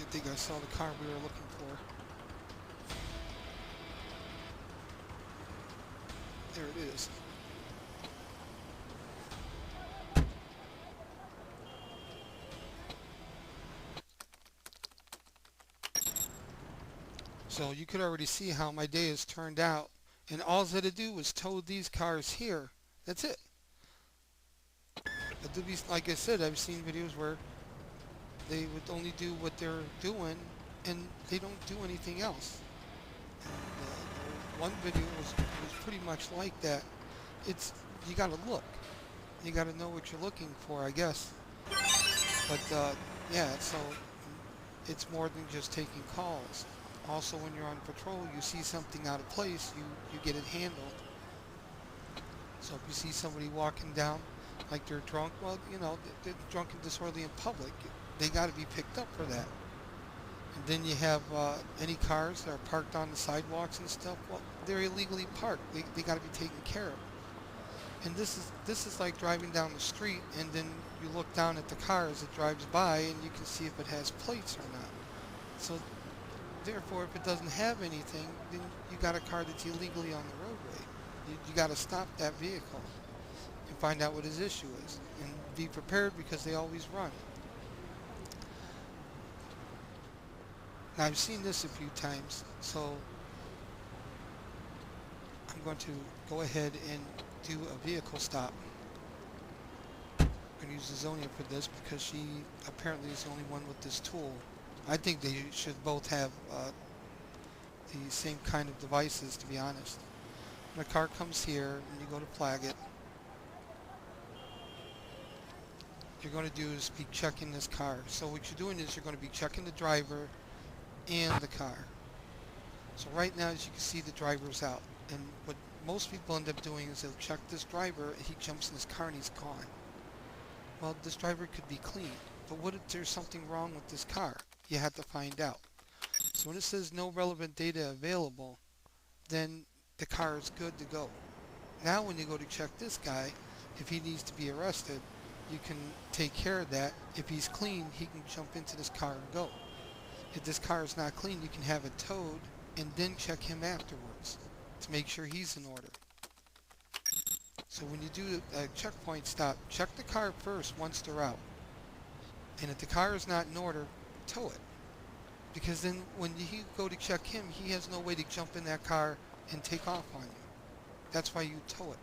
think I saw the car we were looking for. There it is. So you could already see how my day has turned out. And all I had to do was tow these cars here. That's it. But to be, like I said, I've seen videos where they would only do what they're doing and they don't do anything else. And one video was pretty much like that. It's, you gotta look. You gotta know what you're looking for, I guess. But yeah, so it's more than just taking calls. Also, when you're on patrol, you see something out of place, you get it handled. So if you see somebody walking down like they're drunk, well, you know, they're drunk and disorderly in public. They got to be picked up for that. And then you have any cars that are parked on the sidewalks and stuff. Well, they're illegally parked. They got to be taken care of. And this is like driving down the street, and then you look down at the car as it drives by, and you can see if it has plates or not. So therefore, if it doesn't have anything, then you got a car that's illegally on the roadway. You got to stop that vehicle and find out what his issue is, and be prepared because they always run. Now I've seen this a few times, so I'm going to go ahead and do a vehicle stop. I'm going to use Zonia for this because she apparently is the only one with this tool. I think they should both have the same kind of devices, to be honest. When a car comes here and you go to flag it, what you're going to do is be checking this car. So what you're doing is you're going to be checking the driver and the car. So right now, as you can see, the driver's out. And what most people end up doing is they'll check this driver, and he jumps in his car and he's gone. Well, this driver could be clean, but what if there's something wrong with this car? You have to find out. So when it says no relevant data available, then the car is good to go. Now when you go to check this guy, if he needs to be arrested, you can take care of that. If he's clean, he can jump into this car and go. If this car is not clean, you can have it towed and then check him afterwards to make sure he's in order. So when you do a checkpoint stop, check the car first once they're out. And if the car is not in order, tow it. Because then when you go to check him, he has no way to jump in that car and take off on you. That's why you tow it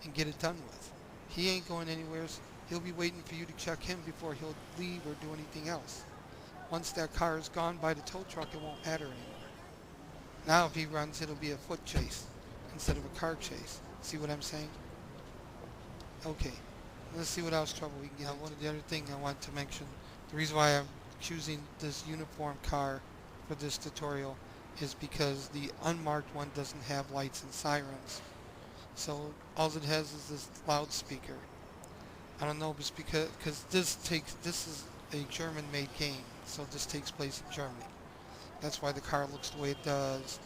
and get it done with. He ain't going anywhere. He'll be waiting for you to check him before he'll leave or do anything else. Once that car is gone by the tow truck, it won't matter anymore. Now if he runs, it'll be a foot chase instead of a car chase. See what I'm saying? Okay, let's see what else trouble we can get. One of the other thing I want to mention, the reason why I'm choosing this uniform car for this tutorial is because the unmarked one doesn't have lights and sirens. So all it has is this loudspeaker. I don't know if it's because this is a German-made game, so this takes place in Germany. That's why the car looks the way it does.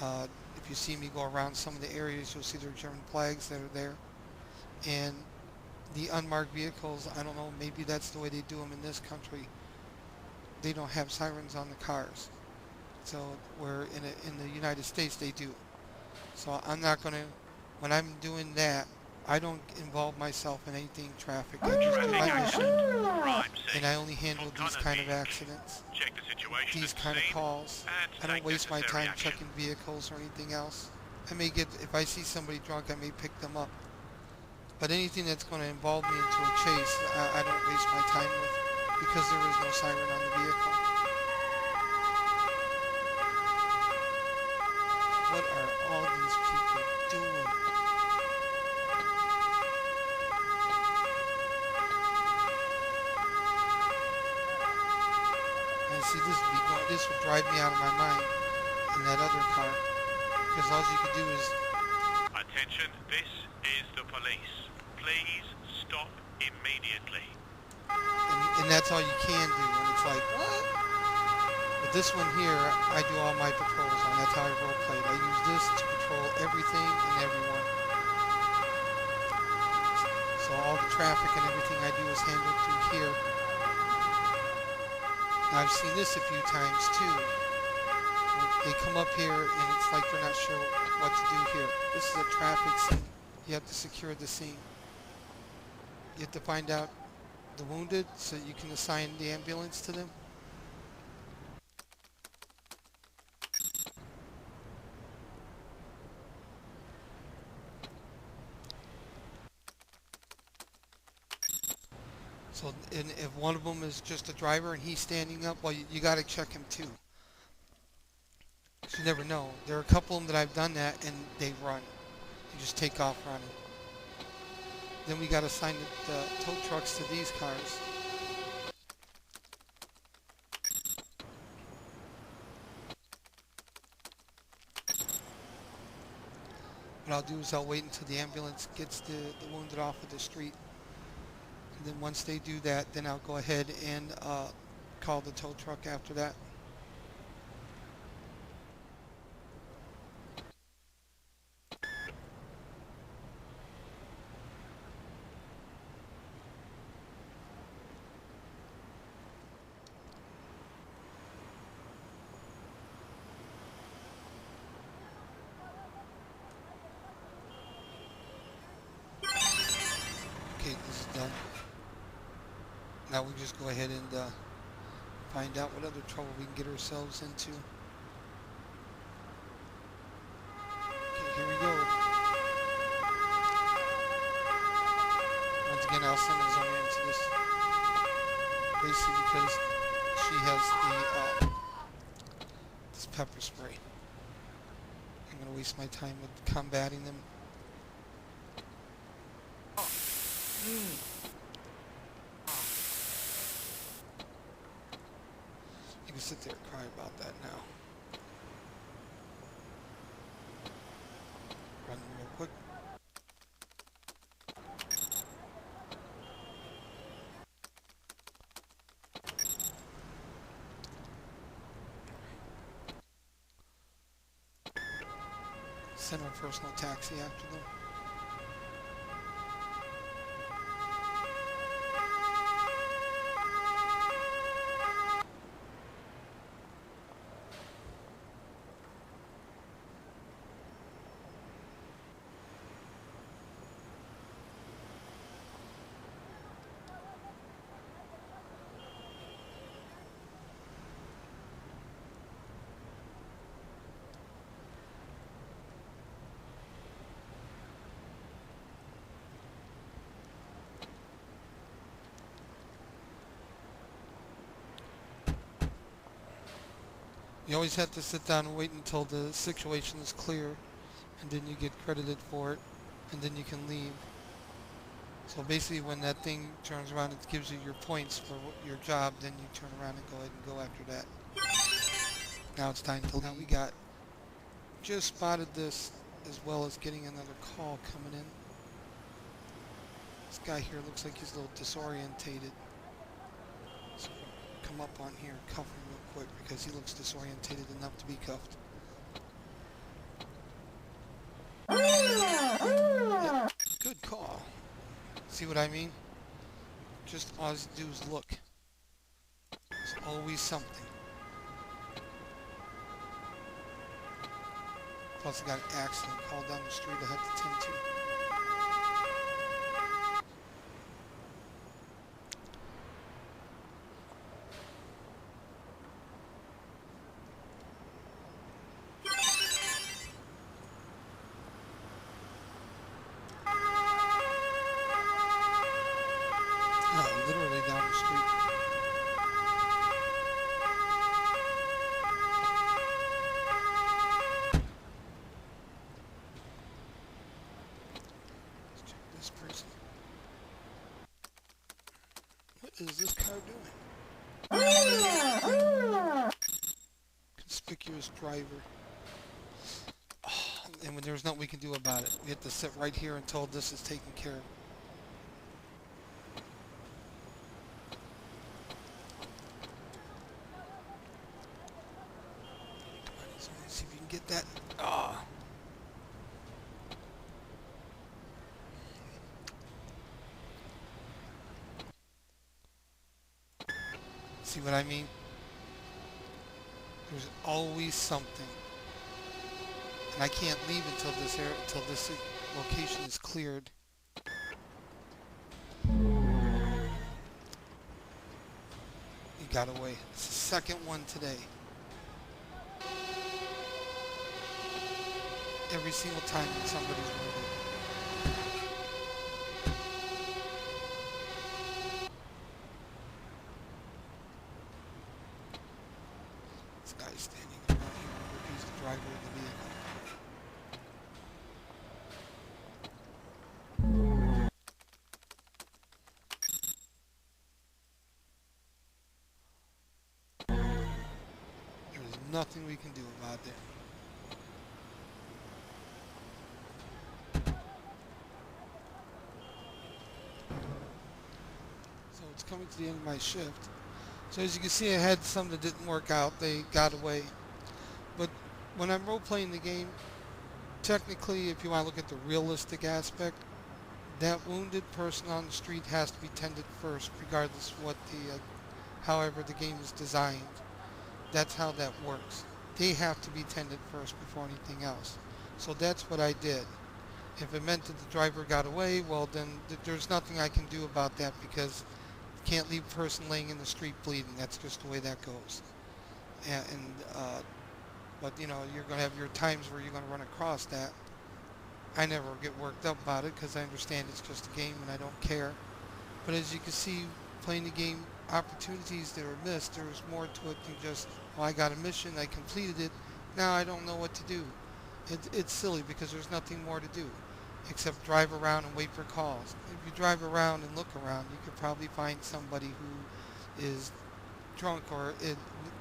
If you see me go around some of the areas, you'll see there are German flags that are there. And the unmarked vehicles, I don't know, maybe that's the way they do them in this country. They don't have sirens on the cars. So where in the United States they do. So I'm not going to, when I'm doing that, I don't involve myself in anything traffic. I just do my mission, and I only handle these kind of accidents, these kind of calls. I don't waste my time checking vehicles or anything else. I may get, if I see somebody drunk, I may pick them up. But anything that's going to involve me into a chase, I don't waste my time with, because there is no siren on the vehicle. What are all these people doing? And see, this would drive me out of my mind in that other car, because all you can do is... Attention, this is the police. Please stop immediately. And that's all you can do, and it's like, what? But this one here, I do all my patrols on. That's how I roleplay. I use this to patrol everything and everyone. So all the traffic and everything I do is handled through here. Now, I've seen this a few times too. They come up here and it's like they're not sure what to do here. This is a traffic scene. You have to secure the scene. You have to find out the wounded so you can assign the ambulance to them. So and if one of them is just a driver and he's standing up, well, you got to check him too. 'Cause you never know. There are a couple of them that I've done that and they run. You just take off running. Then we got to assign the tow trucks to these cars. What I'll do is I'll wait until the ambulance gets the wounded off of the street. And then once they do that, then I'll go ahead and call the tow truck after that. Okay, this is done. Now we just go ahead and find out what other trouble we can get ourselves into. Okay, here we go. Once again, I'll send Zoe into this basically because she has the this pepper spray. I'm gonna waste my time with combating them. You can sit there and cry about that now. Run real quick. Send our personal taxi after them. You always have to sit down and wait until the situation is clear, and then you get credited for it, and then you can leave. So basically when that thing turns around, it gives you your points for your job, then you turn around and go ahead and go after that. Now it's time to leave. Now we got, just spotted this as well as getting another call coming in. This guy here looks like he's a little disorientated. So come up on here and cuff him real quick because he looks disorientated enough to be cuffed. Yeah, good call. See what I mean? Just all you do is look. There's always something. Plus I got an accident call down the street I had to tend to. Literally down the street. Let's check this person. What is this car doing? Conspicuous driver. Oh, and when there's nothing we can do about it, we have to sit right here until this is taken care of. See if you can get that. Ah. See what I mean? There's always something. And I can't leave until this location is cleared. He got away. It's the second one today. Every single time that somebody's murdered. This guy's standing in front here. I wonder if he's the driver of the vehicle. There's nothing we can do about it. So it's coming to the end of my shift. So as you can see, I had some that didn't work out. They got away. But when I'm role-playing the game, technically, if you want to look at the realistic aspect, that wounded person on the street has to be tended first, regardless of what however the game is designed. That's how that works. They have to be tended first before anything else. So that's what I did. If it meant that the driver got away, well then there's nothing I can do about that, because you can't leave a person laying in the street bleeding. That's just the way that goes. But you know, you're going to have your times where you're going to run across that. I never get worked up about it because I understand it's just a game and I don't care. But as you can see, playing the game, opportunities that are missed, there's more to it than just, well, I got a mission, I completed it, now I don't know what to do. It's silly because there's nothing more to do except drive around and wait for calls. If you drive around and look around, you could probably find somebody who is drunk or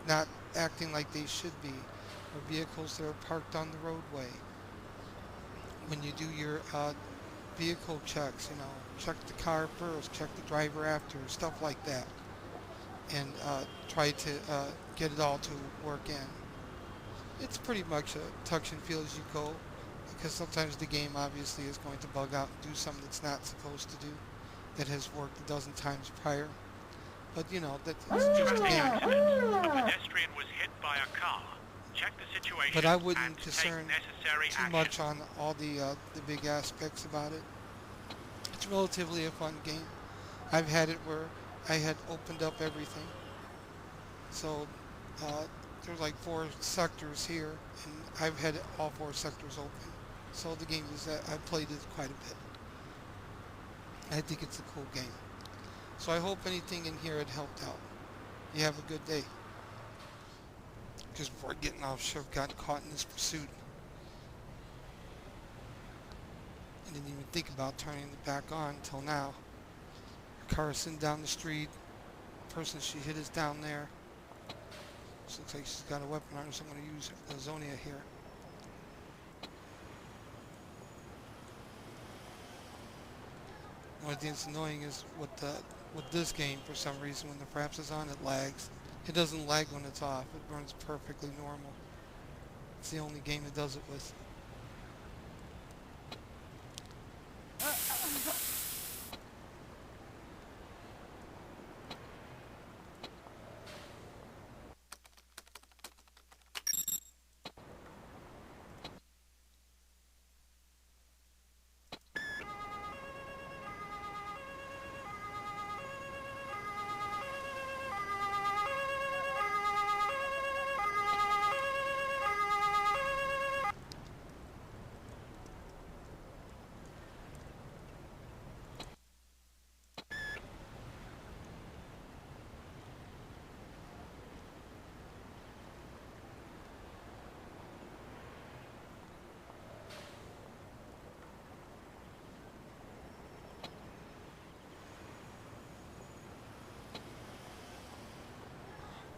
not acting like they should be, or vehicles that are parked on the roadway. When you do your vehicle checks, you know, check the car first, check the driver after, stuff like that, and try to get it all to work in. It's pretty much a touch and feel as you go, because sometimes the game obviously is going to bug out and do something it's not supposed to do, that has worked a dozen times prior. But you know, that's just a Traffic game. accident. A pedestrian was hit by a car. Check the situation But I and wouldn't take concern necessary too action. much on all the big aspects about it. It's relatively a fun game. I've had it where I had opened up everything. So there's like 4 sectors here, and I've had all 4 sectors open. So the game is, I've played it quite a bit. I think it's a cool game. So I hope anything in here had helped out. You have a good day. Just before getting off shift, got caught in this pursuit. I didn't even think about turning it back on until now. Her car is sitting down the street. The person she hit is down there. This looks like she's got a weapon on her, so I'm going to use Lazonia here. The only thing that's annoying is with this game, for some reason, when the Fraps is on, it lags. It doesn't lag when it's off. It runs perfectly normal. It's the only game it does it with.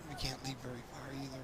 We can't leave very far either.